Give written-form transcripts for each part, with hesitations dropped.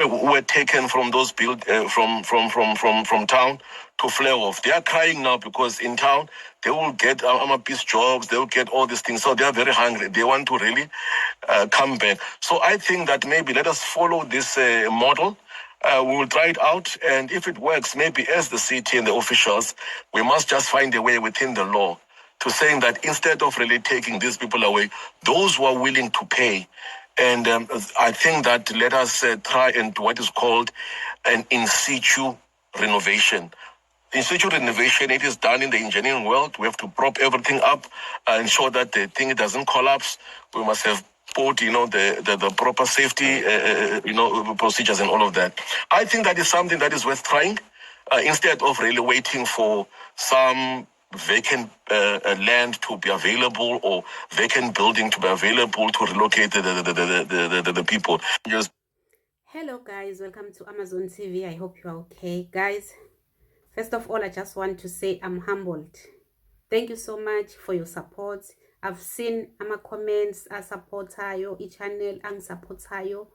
were taken from those from town to flare off. They are crying now because in town they will get peace jobs, they will get all these things. So they are very hungry. They want to really come back. So I think that maybe let us follow this model. We will try it out, and if it works, maybe as the city and the officials, we must just find a way within the law to saying that instead of really taking these people away, those who are willing to pay. And I think that let us try and do what is called an in situ renovation. In situ renovation, it is done in the engineering world. We have to prop everything up and ensure that the thing doesn't collapse. We must have put, the proper safety, procedures and all of that. I think that is something that is worth trying instead of really waiting for some vacant land to be available or vacant building to be available to relocate the people. Just Hello guys, welcome to Amazon TV. I hope you are okay. Guys, first of all, I just want to say I'm humbled. Thank you so much for your support. I've seen comments supportayo, channel supportayo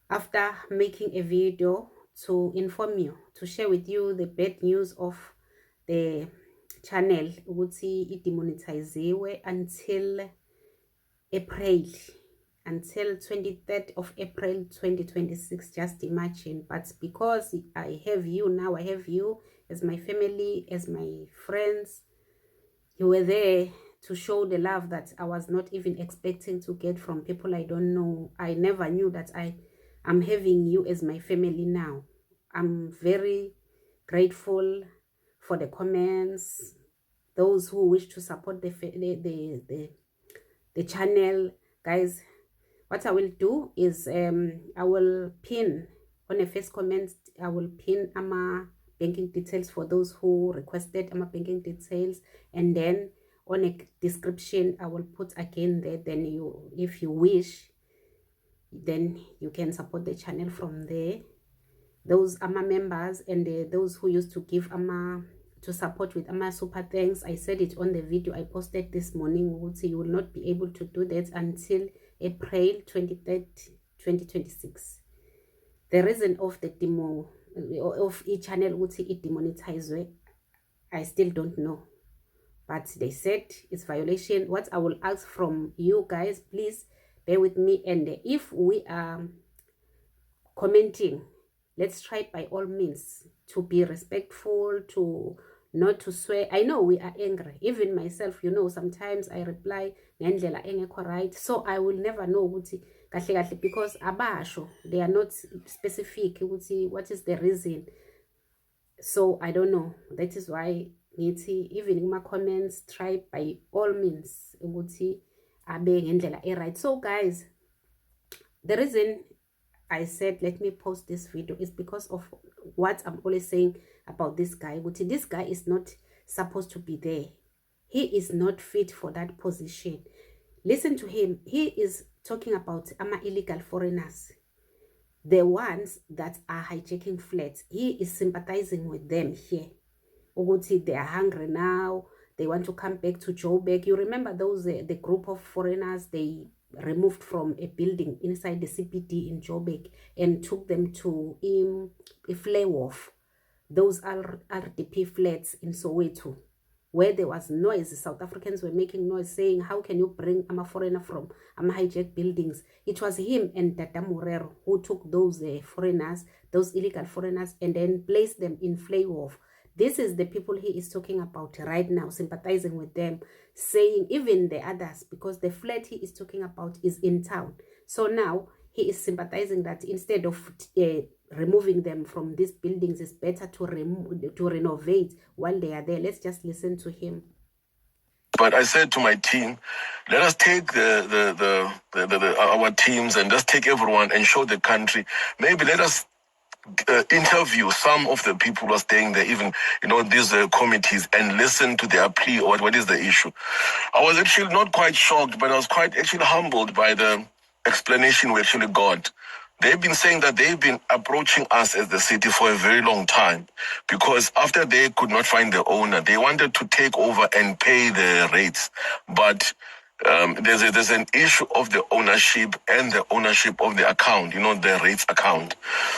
after making a video to inform you, to share with you the bad news of the channel ukuthi demonetiziwe until until 23rd of April 2026. Just imagine. But because I have you now, I have you as my family, as my friends. You were there to show the love that I was not even expecting to get from people I don't know. I never knew that I'm having you as my family now. I'm very grateful for the comments, those who wish to support the channel. Guys, what I will do is I will pin on a first comment, I will pin banking details for those who requested banking details, and then on a description I will put again there. Then you, if you wish, then you can support the channel from there. Those members and those who used to give to support with super thanks, I said it on the video I posted this morning. You will not be able to do that until April 23rd, 2026. The reason of the demo of each channel it demonetized, I still don't know, but they said it's violation. What I will ask from you guys, please bear with me, and if we are commenting, let's try by all means to be respectful, to not to swear. I know we are angry, even myself, sometimes I reply ngendlela engekho right, so I will never know ukuthi kahle kahle, because abasho, they are not specific ukuthi what is the reason. So I don't know. That is why ngithi even in my comments, try by all means ukuthi abe ngendlela right. So guys, the reason I said let me post this video is because of what I'm always saying about this guy. This guy is not supposed to be there. He is not fit for that position. Listen to him. He is talking about illegal foreigners, the ones that are hijacking flats. He is sympathizing with them here. They are hungry now. They want to come back to Joburg. You remember those the group of foreigners they removed from a building inside the CBD in Joburg and took them to a flare off. Those are RDP flats in Soweto, where there was noise. South Africans were making noise saying, how can you bring a foreigner from hijacked buildings? It was him and Tata Morero who took those foreigners, those illegal foreigners, and then placed them in flare off. This is the people he is talking about right now, sympathizing with them, saying even the others, because the flat he is talking about is in town. So now he is sympathizing that instead of removing them from these buildings, it's better to renovate while they are there. Let's just listen to him. But I said to my team, let us take our teams and just take everyone and show the country. Maybe let us interview some of the people who are staying there, even these committees, and listen to their plea or what is the issue. I was actually not quite shocked, but I was quite actually humbled by the explanation we actually got. They've been saying that they've been approaching us as the city for a very long time, because after they could not find the owner, they wanted to take over and pay the rates. But there's an issue of the ownership and the ownership of the account, the rates account.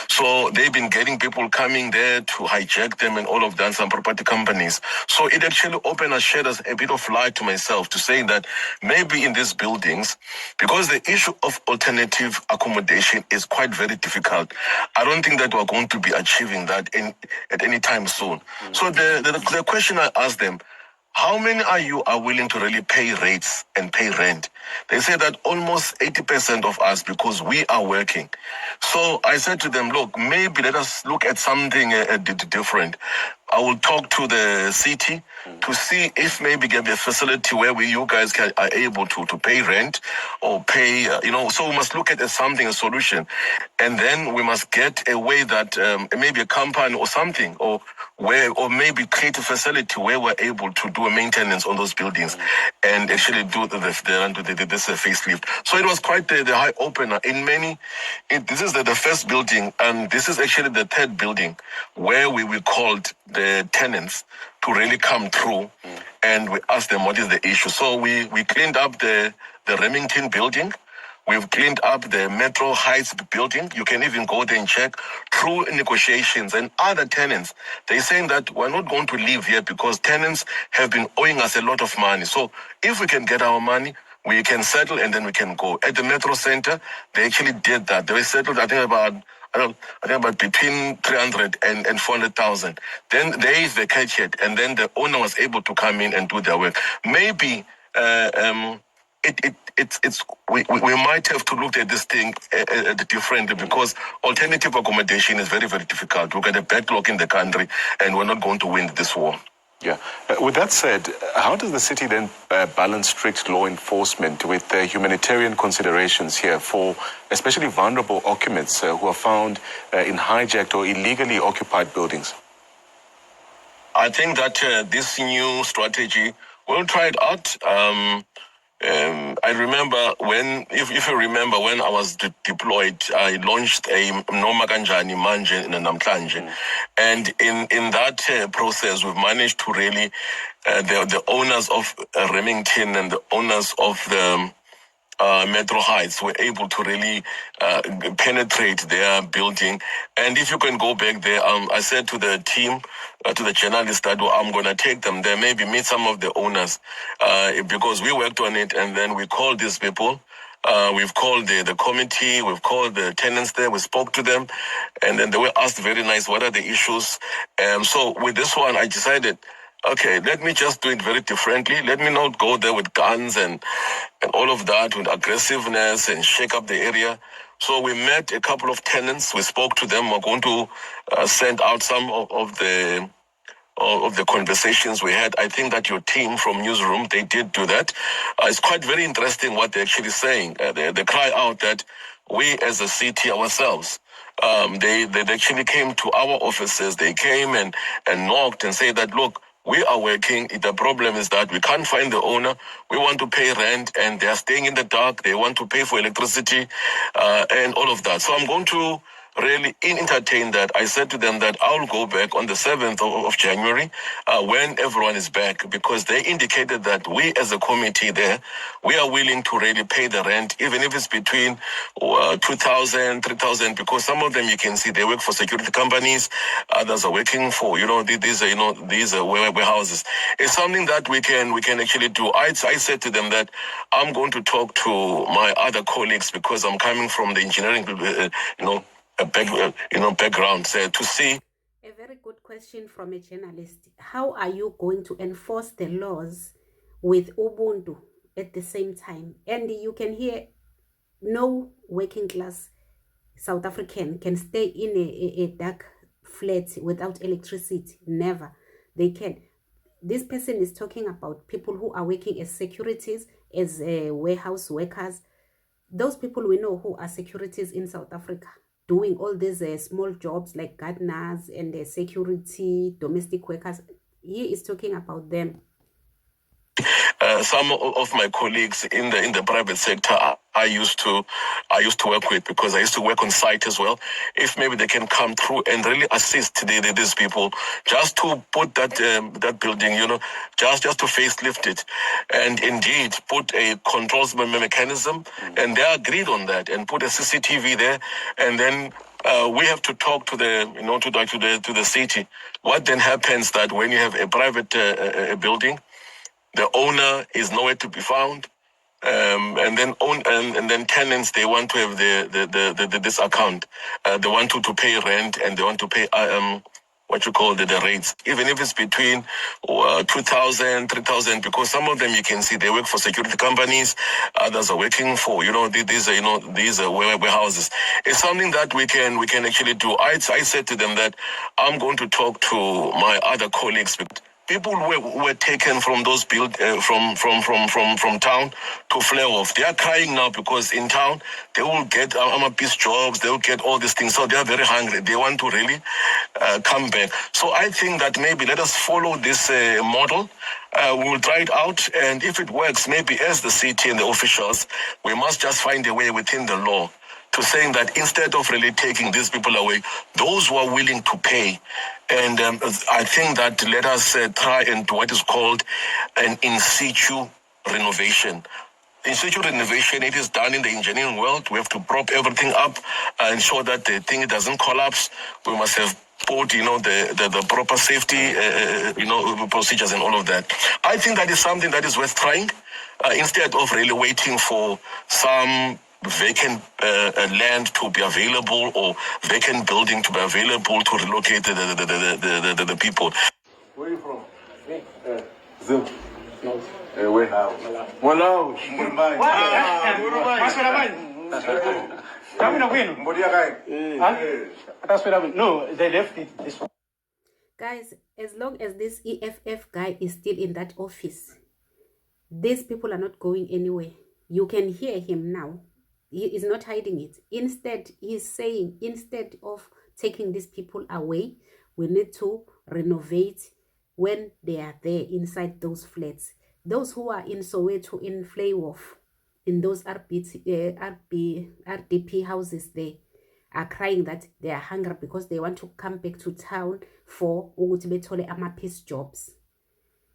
So they've been getting people coming there to hijack them and all of that, some property companies. So it actually opened a shed us a bit of light to myself to say that maybe in these buildings, because the issue of alternative accommodation is quite very difficult, I don't think that we're going to be achieving that at any time soon. So the question I asked them, how many are willing to really pay rates and pay rent? They say that almost 80% of us, because we are working. So I said to them, look, maybe let us look at something different. I will talk to the city to see if maybe get a facility where you guys are able to pay rent or pay, so we must look at a solution. And then we must get a way that maybe a company or something, or maybe create a facility where we're able to do a maintenance on those buildings and actually do this facelift. So it was quite the eye opener. This is the first building, and this is actually the third building where we called the tenants to really come through, and we asked them what is the issue. So we cleaned up the Remington building. We've cleaned up the Metro Heights building. You can even go there and check through negotiations and other tenants. They're saying that we're not going to leave here because tenants have been owing us a lot of money. So if we can get our money, we can settle and then we can go. At the Metro Center, they actually did that. They settled, I think about between 300 and 400,000. Then they vacated, and then the owner was able to come in and do their work. Maybe we might have to look at this thing differently, because alternative accommodation is very, very difficult. We've got a backlog in the country, and we're not going to win this war. Yeah. With that said, how does the city then balance strict law enforcement with humanitarian considerations here for especially vulnerable occupants who are found in hijacked or illegally occupied buildings? I think that this new strategy, we'll try it out. I remember if you remember, when I was deployed, I launched a Noma Kanjani Manje in Namhlanje. And in that process, we've managed to really, the owners of Remington and the owners of the Metro Heights were able to really penetrate their building. And if you can go back there, I said to the team, to the journalists, that I'm going to take them there, maybe meet some of the owners, because we worked on it, and then we called these people. We've called the committee, we've called the tenants there, we spoke to them, and then they were asked very nice, what are the issues? So with this one, I decided, okay, let me just do it very differently. Let me not go there with guns and all of that, with aggressiveness and shake up the area. So we met a couple of tenants. We spoke to them. We're going to send out some of the conversations we had. I think that your team from Newsroom, they did do that. It's quite very interesting what they're actually saying. They cry out that we as a city ourselves, they actually came to our offices. They came and knocked and said that, look, we are working. The problem is that we can't find the owner. We want to pay rent, and they are staying in the dark. They want to pay for electricity and all of that. So I'm going to really entertain that. I said to them that I'll go back on the 7th of January when everyone is back, because they indicated that we as a committee there, we are willing to really pay the rent, even if it's between 2,000, 3,000, because some of them, you can see, they work for security companies, others are working for, these warehouses. It's something that we can actually do. I said to them that I'm going to talk to my other colleagues, because I'm coming from the engineering, background, to see. A very good question from a journalist. How are you going to enforce the laws with Ubuntu at the same time? And you can hear no working class South African can stay in a dark flat without electricity. Never. They can. This person is talking about people who are working as securities, as warehouse workers. Those people we know who are securities in South Africa, doing all these small jobs like gardeners and security, domestic workers. He is talking about them. some of my colleagues in the private sector I used to work with, because I used to work on site as well. If maybe they can come through and really assist these people, just to put that building, just to facelift it, and indeed put a controls mechanism, and they agreed on that, and put a CCTV there, and then we have to talk to the city. What then happens that when you have a private building, the owner is nowhere to be found, and then tenants, they want to have this account, they want to pay rent, and they want to pay what you call the rates, even if it's between 2,000, 3,000, because some of them you can see they work for security companies, others are working for these warehouses. It's something that we can actually do. I said to them that I'm going to talk to my other colleagues. People were taken from those from town to flare off. They are crying now because in town they will get peace jobs, they will get all these things. So they are very hungry. They want to really come back. So I think that maybe let us follow this model. We will try it out, and if it works, maybe as the city and the officials, we must just find a way within the law to saying that instead of really taking these people away, those who are willing to pay. And I think that let us try and do what is called an in situ renovation. In situ renovation, it is done in the engineering world. We have to prop everything up and ensure that the thing doesn't collapse. We must have put, the proper safety, procedures and all of that. I think that is something that is worth trying, instead of really waiting for some vacant land to be available, or vacant building to be available to relocate the people. Where are you from? Zim. No. Where? Malawi. No, they left it this one. Guys, as long as this EFF guy is still in that office, these people are not going anywhere. You can hear him now. He is not hiding it. Instead, he's saying, instead of taking these people away, we need to renovate when they are there inside those flats. Those who are in Soweto, in Flayworth, in those RDP houses there, are crying that they are hungry because they want to come back to town for peace jobs.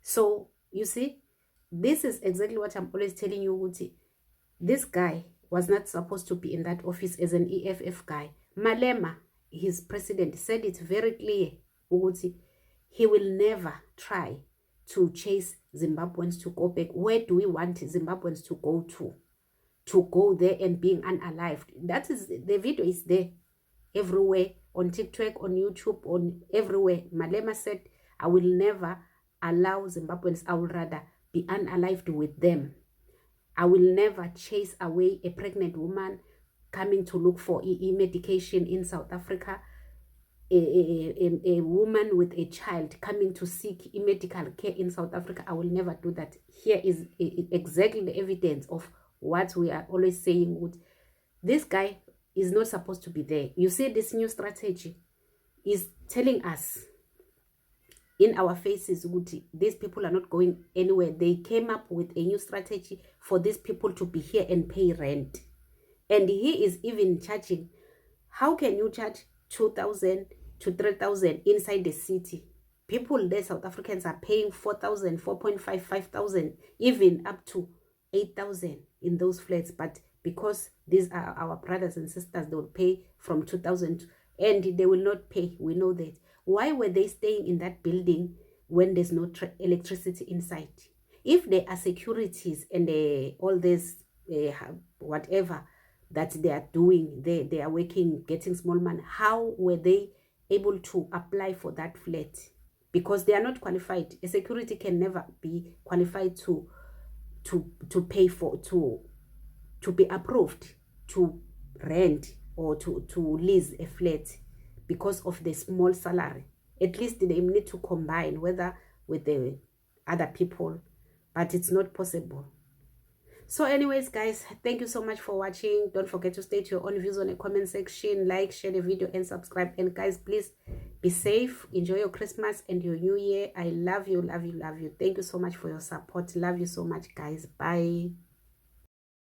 So, you see, this is exactly what I'm always telling you. This guy was not supposed to be in that office as an EFF guy. Malema, his president, said it very clear. He will never try to chase Zimbabweans to go back. Where do we want Zimbabweans to go to? To go there and being unalived. That is, the video is there everywhere, on TikTok, on YouTube, on everywhere. Malema said, I will never allow Zimbabweans, I would rather be unalived with them. I will never chase away a pregnant woman coming to look for medication in South Africa, a woman with a child coming to seek medical care in South Africa. I will never do that. Here is exactly the evidence of what we are always saying. This guy is not supposed to be there. You see, this new strategy is telling us in our faces, these people are not going anywhere. They came up with a new strategy for these people to be here and pay rent. And he is even charging. How can you charge 2,000 to 3,000 inside the city? People there, South Africans, are paying 4,000, 4.5, 5,000, even up to 8,000 in those flats. But because these are our brothers and sisters, they will pay from 2,000 and they will not pay. We know that. Why were they staying in that building when there's no electricity inside? If there are securities and all this, whatever that they are doing, they are working, getting small money, how were they able to apply for that flat? Because they are not qualified. A security can never be qualified to pay for, to be approved to rent or to lease a flat because of the small salary. At least they need to combine, whether with the other people, but it's not possible. So anyways, guys, thank you so much for watching. Don't forget to state your own views on the comment section, like, share the video, and subscribe. And guys, please be safe, enjoy your Christmas and your New Year. I love you, love you, love you. Thank you so much for your support. Love you so much, guys. Bye.